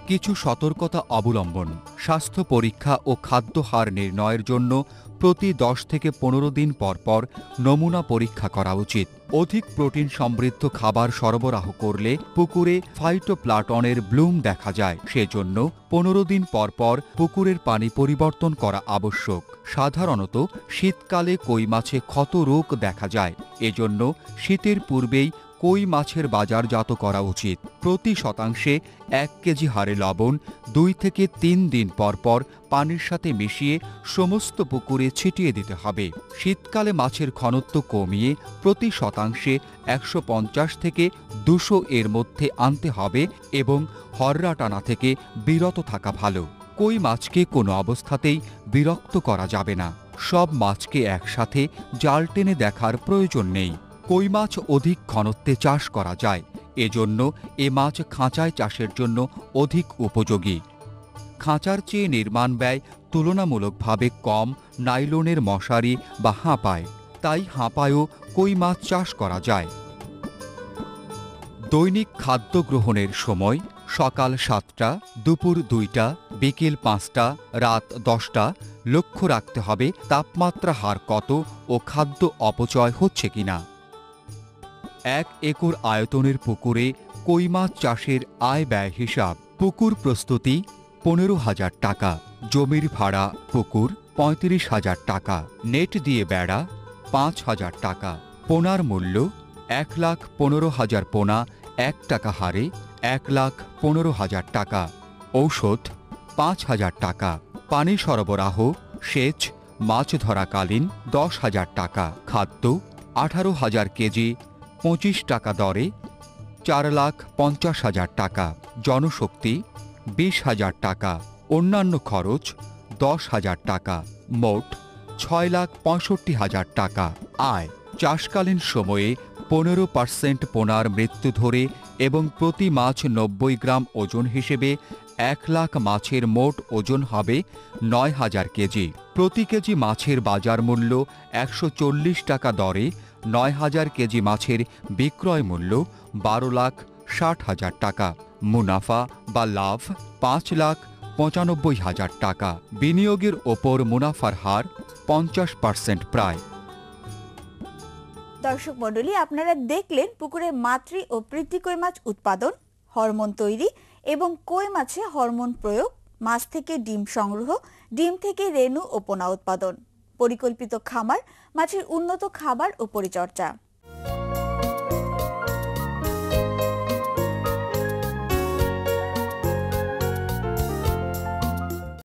কিছু সতর্কতা অবলম্বন। স্বাস্থ্য পরীক্ষা ও খাদ্য হার নির্ণয়ের জন্য প্রতি 10 থেকে 15 দিন পর পর নমুনা পরীক্ষা করা উচিত। অধিক প্রোটিন সমৃদ্ধ খাবার সরবরাহ করলে পুকুরে ফাইটোপ্লাটনের ব্লুম দেখা যায়। সেজন্য 15 দিন পর পর পুকুরের পানি পরিবর্তন করা আবশ্যক। সাধারণত শীতকালে কই মাছে ক্ষত রোগ দেখা যায়। এজন্য শীতের পূর্বেই কই মাছের বাজারজাত করা উচিত। প্রতি শতাংশে 1 কেজি হারে লবণ 2 থেকে 3 দিন পর পর পানির সাথে মিশিয়ে সমস্ত পুকুরে ছিটিয়ে দিতে হবে। শীতকালে মাছের ঘনত্ব কমিয়ে প্রতি শতাংশে 150 থেকে 200 এর মধ্যে আনতে হবে এবং হররা টানা থেকে বিরত থাকা ভালো। কই মাছকে কোনো অবস্থাতেই বিরক্ত করা যাবে না। সব মাছকে একসাথে জাল টেনে দেখার প্রয়োজন নেই। কই মাছ অধিক ঘনত্বে চাষ করা যায়। এজন্য এ মাছ খাঁচায় চাষের জন্য অধিক উপযোগী। খাঁচার চেয়ে নির্মাণ ব্যয় তুলনামূলকভাবে কম নাইলনের মশারি বা হাঁপায়। তাই হাঁপায়ও কই মাছ চাষ করা যায়। দৈনিক খাদ্য গ্রহণের সময় সকাল 7টা, দুপুর 2টা, বিকেল 5টা, রাত 10টা। লক্ষ্য রাখতে হবে তাপমাত্রা হার কত ও খাদ্য অপচয় হচ্ছে কিনা। 1 একর আয়তনের পুকুরে কই মাছ চাষের আয় ব্যয় হিসাব। পুকুর প্রস্তুতি 15,000 টাকা, জমির ভাড়া পুকুর 35,000 টাকা, নেট দিয়ে বেড়া 5,000 টাকা, পোনার মূল্য 1,15,000 পোনা 1 টাকা হারে 1,15,000 টাকা, ঔষধ 5,000 টাকা, পানি সরবরাহ সেচ মাছ ধরাকালীন 10,000 টাকা, খাদ্য 18,000 কেজি 25 টাকা দরে 4,50,000 টাকা, জনশক্তি 20,000 টাকা, অন্যান্য খরচ 10,000 টাকা, মোট 6,65,000 টাকা। আয় চাষকালীন সময়ে 15% পোনার মৃত্যু ধরে এবং প্রতি মাছ 90 গ্রাম ওজন হিসেবে 1 লাখ মাছের মোট ওজন হবে 9,000 কেজি। প্রতি কেজি মাছের বাজার মূল্য 140 টাকা দরে 9,000 কেজি মাছের বিক্রয় মূল্য 12,60,000 টাকা। মুনাফা বা লাভ 5,95,000 টাকা। বিনিয়োগের ওপর মুনাফার হার 50% প্রায়। দর্শক মণ্ডলী, আপনারা দেখলেন পুকুরে মাতৃ ও বৃদ্ধি কই মাছ উৎপাদন, হরমোন তৈরি এবং কই মাছে হরমোন প্রয়োগ, মাছ থেকে ডিম সংগ্রহ, ডিম থেকে রেণু ও পোনা উৎপাদন, পরিকল্পিত খামার, মাছের উন্নত খাবার ও পরিচর্যা।